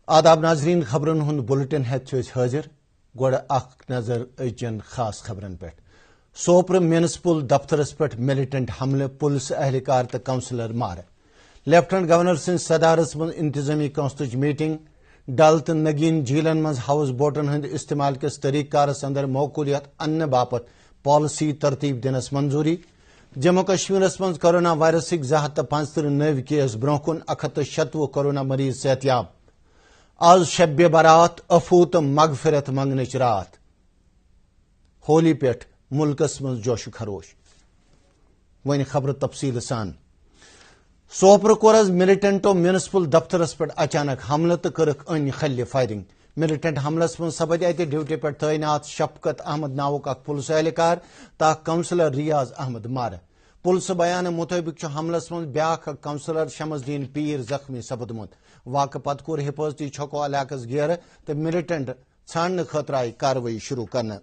آداب ناظرین خبرن ہند بلٹن ہیت حاضر گوڑ اخ نظر اجن خاص خبرن پہ سوپر میونسپل دفترس پہ ملیٹنٹ حملہ پولیس اہلکار تو کونسلر مار لیفٹنٹ گورنر سن صدارت من انتظامی کونسلچ میٹنگ ڈل تو نگین جھیلن مز ہاؤس بوٹن ہند استعمال کس طریقہ کارس اندر موقولیت ان باپت پالسی ترتیب دنس منظوری جموں کشمیرس مز کورونا وائرسک 275 نو کیس برہ کن 196 کورونا مریض صحت یاب آز شب برات افو تو مغفرت منگنچ رات ہولی پہ ملکس مز جوش خروش ون خبر تفصیل سان سوپر کورز ملیٹنٹو میونسپل دفترس پہ اچانک حملہ تو کرک ان خل فائرنگ ملیٹنٹ حملس من سپد ات ڈیوٹی پہ تعینات شفقت احمد ناوک اخ پولیس اہلکار تا کونسلر ریاض احمد مار پولیس بیان مطابق حملس من بیاکھ کونسلر شمس الدین پیر زخمی سپدمت واقع پتہ کور حفاظتی چھکو علاقس گیر تو ملیٹنٹ ژھانڈنے خاطر آئی کاروٲیی شروع کرنا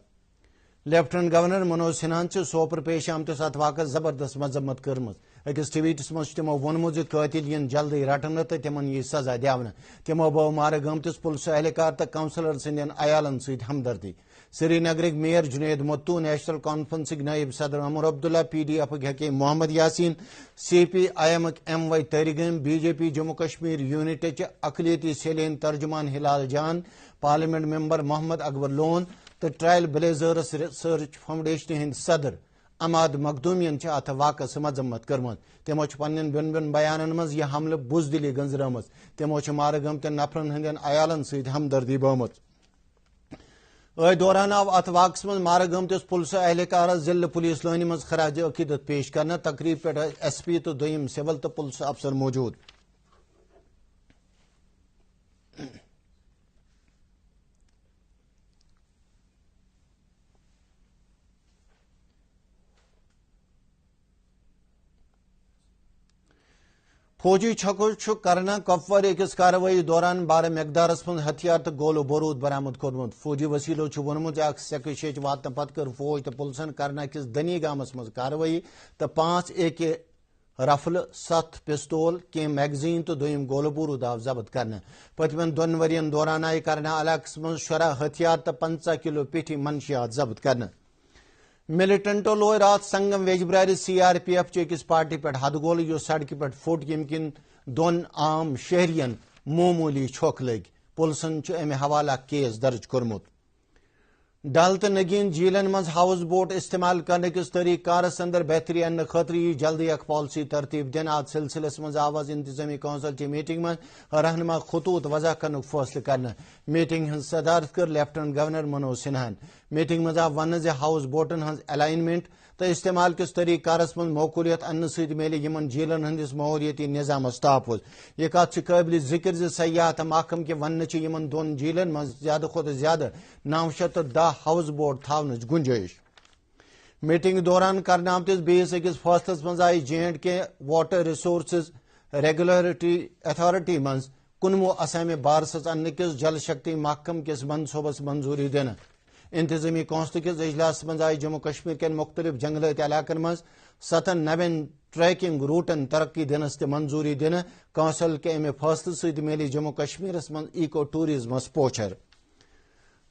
لیفٹنٹ گورنر منوج سنہاہن سوپر پیش آمتس ات واقع زبردست مذمت کرم اکس ٹویٹس مز تمو وونمت قاتل ین جلدی رٹنہ تو تمن یہ سزا دونہ تمو بو مارہ گمتس پولیس اہلکار تو کونسلر سندین عیالن ست ہمدردی سری نگرک میئر جنید متو نیشنل کانفرنسک نائب صدر عمر عبداللہ پی D F Hakim Mohammad Yasin C P I M M Y Tariq B J P Jammu Kashmir unit اقلیتی سیلین ترجمان ہلال جان پارلیمنٹ ممبر محمد اکبر لون تو trail blazers research foundation Hind صدر اماد مخدومین ات واقع مذمت کرم تمو پنن بین بین بیانن مز یہ حملہ بزدلی گنزرم تمو مارہ گمتین نفرن ہندین عیالن ست ہمدردی بومت دوران آو ات واقعس مز مارہ گمتس پولیس اہلکارس ضلع پولیس لٲنہِ مز خراج عقیدت پیش کرنا تقریب پہ ایس پی تو دویم سول تو پولیس افسر موجود فوجی چھکو کرنا کپوار اکس کاروٲیی دوران بارہ مقدارس من ہتھیار تو گولو بروود برآمد کورمت فوجی وسیلو وونمت سیکہ شیچ واتنہ پتہ کر فوج تو پلسن کرنا کس دنی گامس مز کاروٲیی تو 5 AK رفل 7 پستول کی میگزین تو دویم گولو بروود آو ضبط کرنا پتمن 2 ورین دوران آئی کرنا علاقس من شرح ہتھیار تو 50 کلو پیٹھی منشیات ضبط کرنا ملیٹنٹو لوئے رات سنگم ویجبرار CRPF چکس پارٹی پہ حد گول جو سڑکہ پہ پھٹ یم کن 2 عام شہرین معمولی چھوک لگ پولیسن امہ حوالہ کیس درج کورمت ڈل تو نگین جھیلن مز ہاؤس بوٹ استعمال کرنے کس طریقہ کارس اندر بہتری ان خاطر یہ جلدی اخ پالسی ترتیب دن ات سلسلس مز آواز انتظامی کونسل چہ میٹنگ مز رہنما خطوط وضع کرنے فیصلہ کرنا میٹنگ ہز صدارت کر لیفٹنٹ گورنر منوج سنہاہن میٹنگ مز آو ون ہاؤس بوٹن ہز الائنمنٹ تو استعمال کس طریقہ کارس من موقولیت ان ست میلے یمن جھیلن ہندس ماحولیاتی نظامس تحفظ یہ کت قابل ذکر سیاحت محکم کے ون یمن 2 جھیلن مز زیادہ کھت زیادہ 910 ہاؤس بوٹ تھونچ گنجائش میٹنگ دوران کرنے آمتس بیس اکس فیصلس مز آئی J&K water resources regulatory authority مز 19 اسامہ بارسس ان کس جل شکتی محکم کس منصوبس منظوری دن انتظامی کونسل کس اجلاس مز آئی جموں کشمیر کن مختلف جنگلات علاقن مز 7 نوین ٹریکنگ روٹن ترقی دنس تہ منظوری دن کونسل کے امہ فیصلہ ست میلی جموں کشمیرس مز ایکو ٹوریزمس پوچھر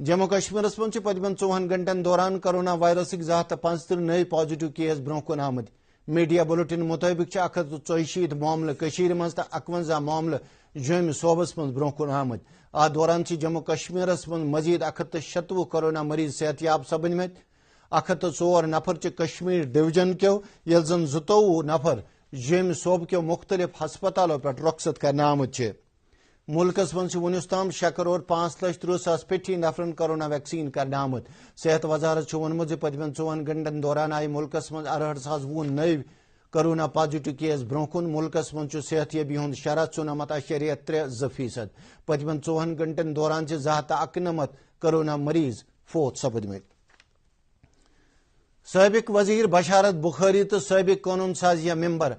جموں کشمیرس مز پتمن 24 گھنٹن دوران کورونا وائرسک 275 نئی پازیٹو کیس برہ کن آمد میڈیا بلٹن مطابق 184 معاملہ مز 51 معاملہ جوم صوبس مز برہ کن آمد ات دوران جموں کشمیرس مز مزید 196 کورونا مریض صحت یاب سپدمت 104 نفر کشمیر ڈویژن کیو یل زن 22 نفر جوم صوبہ کیو مختلف ہسپتالوں پہ رخصت کرنے آمت ملکس من ونس تام 6,30,30,000 پیٹھی نفرن کورونا ویکسین کرنے آمت صحت وزارت وونمت پتمن 24 گھنٹن دوران آئی ملکس من 68,020 نئی کورونا پازیٹو کیس برہ کن ملکس من صحت یابی ہند شرح 94.32% پتمن 24 گھنٹن دوران 291 کورونا مریض فوت سپدمت سابق وزیر بشارت بخاری تو سابق قانون سازیہ ممبر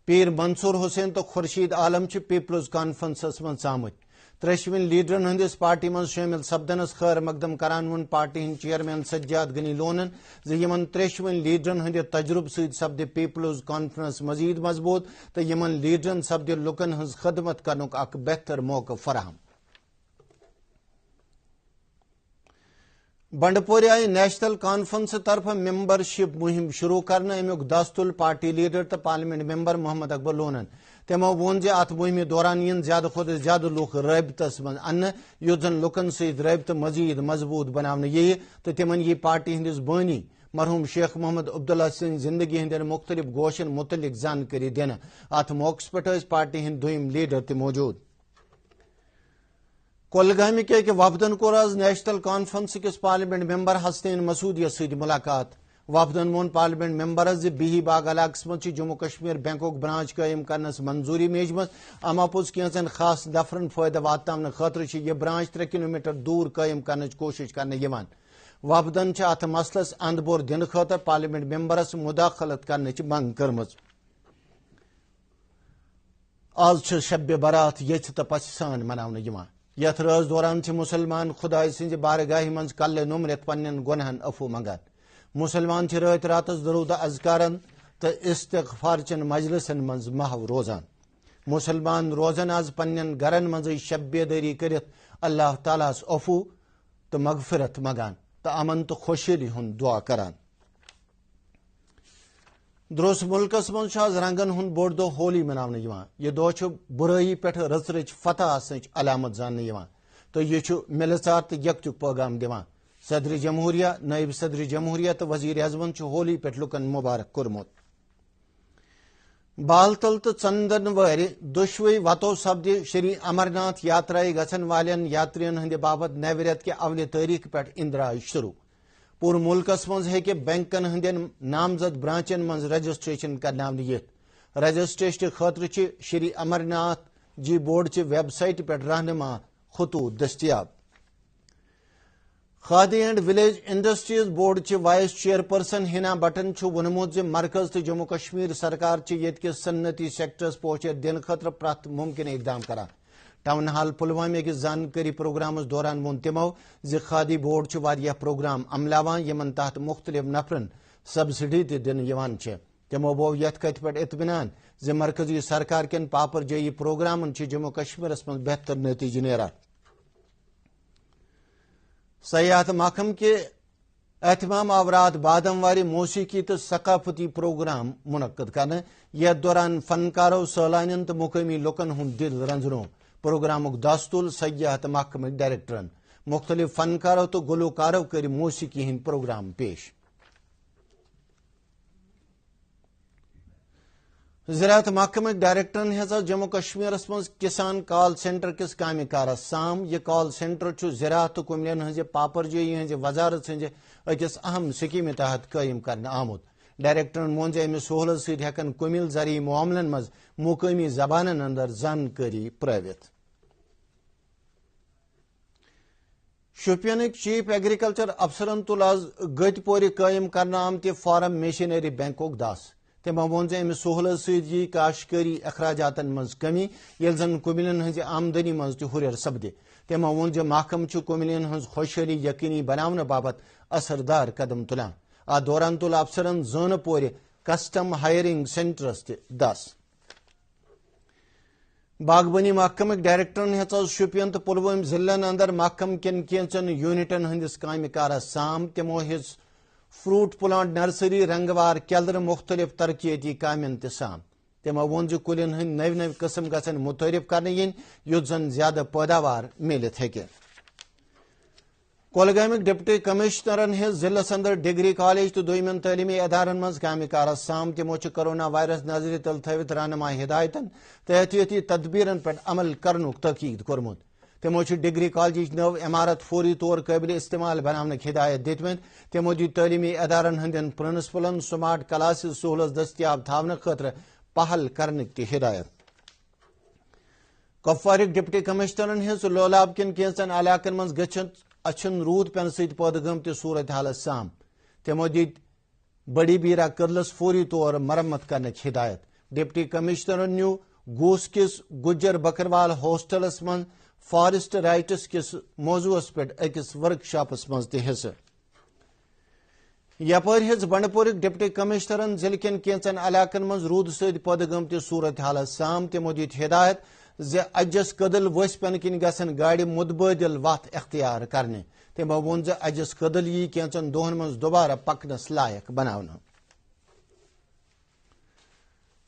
پیر منصور حسین تو خورشید عالم پیپلز کانفرنسس من آمت ترشون لیڈرن ہندس پارٹی من شامل سپدنس خیر مقدم کران ون پارٹی ہند چیئرمین سجاد غنی لونن یمن ترشون لیڈرن ہند تجربہ ست سپد پیپلز کانفرنس مزید مضبوط تو یمن لیڈرن سپد لکن ہز خدمت کرنک اک بہتر موقع فراہم بنڈپور آئی نیشنل کانفرنس طرف ممبرشپ مہم شروع کرنا امیک دستل پارٹی لیڈر تو پارلیمنٹ ممبر محمد اکبر لونن تمو وون ات مہم دوران ین زیادہ کھت زیادہ لوک رابطس من ان یوت زن لکن ست رابطہ مزید مضبوط بنانے یہ تو تمن یہ پارٹی ہندس بانی مرحوم شیخ محمد عبداللہ سن زندگی ہند مختلف گوشن متعلق زانکاری دینا ات موقع پہ پارٹی ہند دویم لیڈر تہ موجود کولگام کے وفدن کور آز نیشنل کانفرنس کس پارلیمنٹ ممبر حسنین مسعودیہ ست ملاقات وفدن مون پارلیمنٹ ممبرس بہی باغ علاقہ مز جموں کشمیر بینک برانچ قائم کرنس منظوری میجم اما پوز کینچن خاص نفرن فائدہ واتن خاطر یہ برانچ 3 کلومیٹر دور قائم کرنے کوشش کرنے وفدن ات مسلس اند بور دن خاطر پارلیمنٹ ممبرس مداخلت کرنے منگ کرم آز شب برات یچ تو پس سان منانے یت راز دوران مسلمان خدائے سز بارگاہ مز کل نمرت پنن گنہن عفو منگان مسلمان رات راتس درود اذکارن تو استغفار چن مجلسن مز محو روزان مسلمان روزن آز پنن گرن مز شب بیداری کرت اللہ تعالیٰ عفو تو مغفرت منگان تو امن تو خوشحالی ہند دعا کران دروس ملکس مز رنگن ہند بوڑ دہ ہولی منانے یہ دہ برائی پہ رچ رچ فتح آسن علامت زاننے تو یہ ملژار تو یکتک پیغام دان صدر جمہوریہ نائب صدر جمہوریہ تو وزیر اعظم ہولی پہ لکن مبارک کورمت بال تل تو ژندن ور دشوئی وتو سپدِ شری امرناتھ یاترائے گھن والن یاترین ہند باپت نو رت کہ اول تاریخ پہ اندراج شروع پور ملکس مز ہیکہ بینکن ہندین نامزد برانچن مز رجسٹریشن کرناونہ یت رجسٹریشن خاطر شری امرناتھ جی بورڈ چہ ویب سائٹ پہ رہنما خطوط دستیاب khadi and village industries board چہ وائس چیئرپرسن ہنا بٹن وونمت مرکز تو جموں کشمیر سرکار یت کس صنعتی سیکٹرس پوچھر دن خاطر پرت ممکن اقدام کران ٹاؤن ہال پلوامہ کس زانکاری پروگرامس دوران وون تمو کھادی بورڈ واریاہ پروگرام عملاوان یمن تحت مختلف نفرن سبسڈی تہ دن تمو بو یت کت پہ اطمینان مرکزی سرکار کن پاپر جائی پروگرامن جموں کشمیرس من بہتر نتیجہ نیران سیاحت محکم کے اہتمام آورات بادم واری موسیقی تو ثقافتی پروگرام منعقد کرنے یتھ دوران فنکارو سیلانین تو مقامی لکن ہند دل رنجنو پروگرامک دستور سیاحت محکمہ ڈائریکٹرن مختلف فنکارو تو گلوکارو کر موسیقی ہند پروگرام پیش زراعت محکمہ ڈائریکٹرن ہسا جموں کشمیرس مز کسان کال سینٹر کس کامہ کارس سام یہ کال سینٹر زراعت کملین ہز پاپر جوئی ہز وزارت ہز اکس اہم سکیم تحت قائم کرنے آمت ڈائریکٹرن وون امہ سہولت ست ہیکن کمل زرعی معاملن مز مقامی زبانن اندر زانکاری پرٲوِتھ شوپینک چیف ایگریکلچر افسرن تل آز گت پور قائم کرنے آمت فارم میشنری بینکک دس تمو وون امہ سہولت ست کاشتکاری اخراجاتن مز کمی یل زن کملین ہز آمدنی مز تہ ہریر سپدِ تمو وون محکم کملین ہز خوشحالی یقینی بناونہ باپت اثردار قدم تلان ات دوران تل افسرن زٲنہٕ پورِ کسٹم ہائرنگ سینٹرس تہ دس باغبانی محکمک ڈائریکٹرن ہیژ شوپین تو پلوام ضلعن اندر محکم کن کینچن یونٹن ہندس کامہ کارس سام تمو ہز فروٹ پلانٹ نرسری رنگوار کیلر مختلف ترقیتی کامن تہ سام تمو وون کلین ہند نو نو قسم گھن متعارف کرنے یت زن زیادہ پیداوار ملت ہیکہ کولگامک ڈپٹی کمشنرن ہز ضلع اندر ڈگری کالج تو دویمن تعلیمی ادارن مز کامہ کارس سام تمو کرونا وائرس نظر تل تھوت رہنما ہدایتن تو احتیاطی تدبیرن پہ عمل کرنک تاکید کورمت تمو ڈگری کالجچ نو عمارت فوری طور قابل استعمال بنانک ہدایت دتمت تمو تعلیمی ادارن ہندین پرنسپلن سمارٹ کلاسز سہولت دستیاب تھونہ خاطر پہل کرنک تہ ہدایت کپوارک ڈپٹی کمشنرن ہز لولاب کن کینچن علاقن مز گچھت اچھن رود پین ست پودٕ گمت صورت حالت سام تمو دت بڑی بیرا کرلس فوری طور مرمت کرنک ہدایت ڈپٹی کمشنرن نیو گوس کس گجر بکروال ہاسٹلس من فارسٹ رائٹس کس موضوع پہ اکس ورکشاپس مز تہ حصہ یپر ہز بنڈپورک ڈپٹی کمشنرن ضلع کن کینچن علاقن مز رود ست پودٕ گمت صورت حالت سام تمو دت ہدایت اجس کدل ؤسۍ پٮ۪نہٕ کِنۍ گژھن گاڑِ متبادل وتھ اختیار کرنہِ تِمو ووٚن اجس کدل یی کینٛژن دۄہن منٛز دوبارٕ پکنس لایق بناونہٕ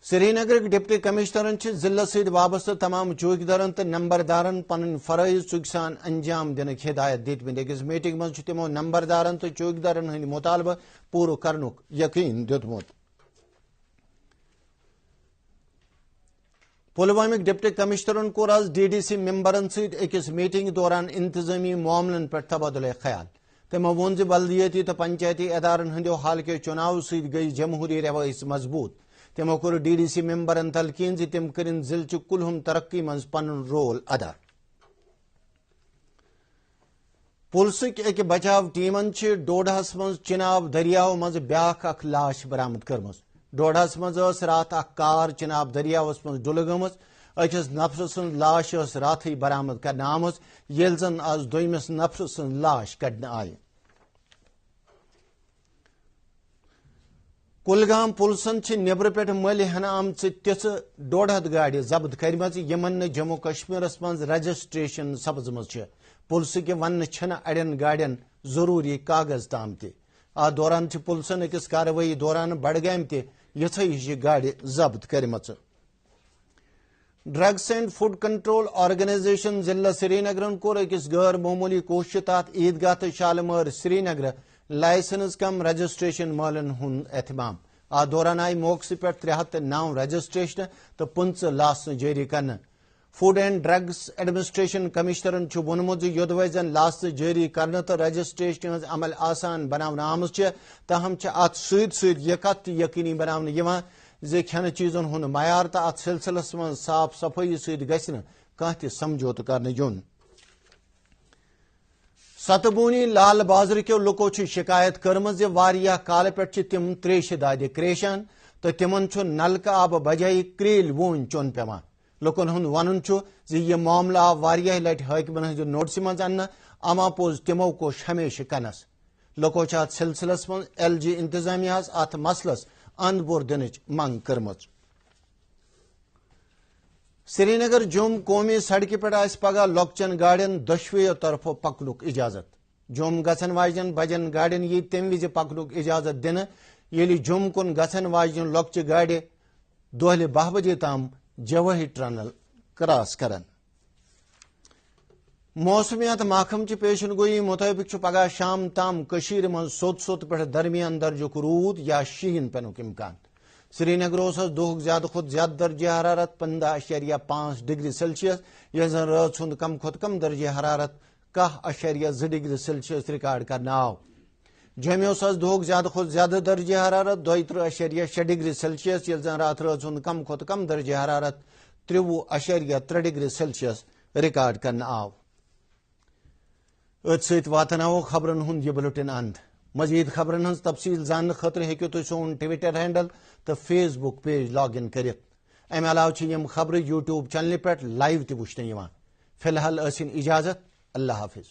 سری نگرٕکۍ ڈپٹی کمشنرن چھِ ضلعس سۭتۍ وابستہٕ تمام چوکیدارن تہٕ نمبردارن پنٕنۍ فرٲیض ژُکۍ سان انجام دِنٕکۍ ہدایت دِتمٕتۍ أکِس میٹنگ منٛز چھُ تِمو نمبردارن تہٕ چوکیدارن ہٕنٛدۍ مُطالبہٕ پوٗرٕ کرنُک یقیٖن دیُتمُت پُلوامِکۍ ڈپٹی کمشنرن کوٚر آز ڈی ڈی سی ممبرن سۭتۍ أکِس میٹنگ دوران انتظامی معاملن پٮ۪ٹھ تبادلے خیال تِمو ووٚن زِ بلدیٲتی تہٕ پنچایتی ادارن ہٕنٛدیو حالکہِ چُناو سۭتۍ گٔیہِ جمہوٗری روٲیِژ مضبوٗط تِمو کوٚر ڈی ڈی سی ممبرن تلقیٖن زِ تِم کٔرِنۍ ضلعچہِ کُلہُم ترقی منٛز پنُن رول ادا پُلسٕکۍ أکۍ بچاو ٹیٖمن چھِ ڈوڈاہس منٛز چِناب دٔریاو منٛزٕ بیٛاکھ اکھ لاش برآمد کٔرمٕژ ڈوڈاہس منٛز ٲس راتھ اکھ کار چِناب دٔریاوس منٛز ڈُلہٕ گٔمٕژ أکِس نفرٕ سٕنٛز لاش ٲس راتھٕے برآمد کرنہٕ آمٕژ ییٚلہِ زن آز دوٚیمِس نفرٕ سٕنٛز لاش کڑنہٕ آیہِ کُلگام پُلسن چھِ نیبرٕ پٮ۪ٹھٕ مٔلۍ ہٮ۪نہٕ آمژٕ تِژھٕ 150 گاڑِ ضبط کٔرمژٕ یِمن نہٕ جموں کشمیرس منٛز رجسٹریشن سپزمٕژ چھےٚ پُلسہٕ کہِ وننہٕ چھِنہٕ اڑٮ۪ن گاڑٮ۪ن ضروٗری کاغذ تام تہِ اتھ دوران چھِ پُلسن أکِس کاروٲیی دوران بڈگامہِ تہِ یِژھے ہِشہِ گاڑِ ضبط کٔرمژٕ drugs and food control organisation ضلع سری نگرن کوٚر أکِس غٲر معموٗلی کوٗششہِ تحت عیدگاہ تہٕ شالمٲر سری نگرٕ لائسنس کم رجسٹریشن مٲلن ہُنٛد اہتمام اتھ دوران آیہِ موقعہٕ پٮ۪ٹھ 309 رجسٹریشنہٕ تہٕ 15 لاسنہٕ جٲری کرنہٕ فوڈ اینڈ ڈرگس ایڈمنسٹریشن کمشنرن چھُ ووٚنمُت زِ یوٚدوے زن لاسنہٕ جٲری کرنہٕ تہٕ رجسٹریشنہِ ہٕنٛز عمل آسان بناونہٕ آمٕژ چھےٚ تاہم چھِ اتھ سۭتۍ سۭتۍ یہِ کتھ تہِ یقینی بناونہٕ یِوان زِ کھٮ۪نہٕ چیٖزن ہُنٛد معیار تہٕ اتھ سلسلس منٛز صاف صفٲیی سۭتۍ گژھِ نہٕ کانٛہہ تہِ سمجھوتہٕ کرنہٕ یُن ستبونی لال بازر کیو لوکو چھِ شکایت کٔرمٕژ زِ واریاہ کالہٕ پٮ۪ٹھ چھِ تِم تریشہِ دادِ کرٛیشان تہٕ تِمن چھُ نلکہٕ آبہٕ بجایہِ کرٛیلۍ ووٗنۍ چوٚن پیوان لُکن ہُنٛد ونُن چھُ زِ یہِ معاملہٕ آو واریاہہِ لٹہِ حٲکمن ہٕنٛزِ نوٹسہِ منٛز اننہٕ اما پوٚز تِمو کوٚش ہمیشہٕ کنس لُکو چھِ اتھ سلسلس منٛز ایل جی انتظامیہس اتھ مسلس اند بور دِنٕچ منٛگ کٔرمٕژ سری نگر جوم قومی سڑکہِ پٮ۪ٹھ آسہِ پگہہ لۄکچن گاڑٮ۪ن دۄشوٕیو طرفو پکنُک اجازت جوم گژھن واجٮ۪ن بجن گاڑٮ۪ن یی تمہِ وِزِ پکنُک اجازت دِنہٕ ییٚلہِ جوم کُن گژھن واجنہِ لۄکچہِ گاڑِ دۄہلہِ 12 بجے تام جوٲہی ٹنل کراس کرن موسمیات محکمچہِ پیشن گوئی مطٲبق چھُ پگہہ شام تام کٔشیٖرِ منٛز سوٚت پٮ۪ٹھ درمیان درجُک روٗد یا شیٖن پینُک اِمکان سری نگر اوس دُہُک زیادٕ کھۄتہٕ زیادٕ درجہِ حرارت 15.5 ڈگری سیلسیس ییٚلہِ زن رٲژ ہُنٛد کم کھۄتہٕ کم درجہِ حرارت 10.2 ڈگری سیلسیس ریکارڈ کرنہٕ آو جوٚمہِ اوس دُہُک زیادٕ کھۄتہٕ زیادٕ درجہِ حرارت 32.6 ڈگری سیلسیس ییٚلہِ زن راتھ رٲژ ہُنٛد کم کھۄتہٕ کم درجہِ حرارت 23.3 ڈگری سیلسیس ریکارڈ کرنہٕ آو أتھۍ سۭتۍ واتناوو خبرن ہُنٛد یہِ بُلٹن اند مزید خبرن ہٕنٛز تفصیل زاننہٕ خٲطرٕ ہیٚکِو تُہۍ سون ٹویٹر ہینڈل تہٕ Facebook page log in کٔرِتھ امہِ علاوٕ چھِ یِم خبرٕ یوٗٹیوب چینلہِ پٮ۪ٹھ لایِو تہِ وٕچھنہٕ یِوان فی الحال ٲسِن اِجازت اللہ حافظ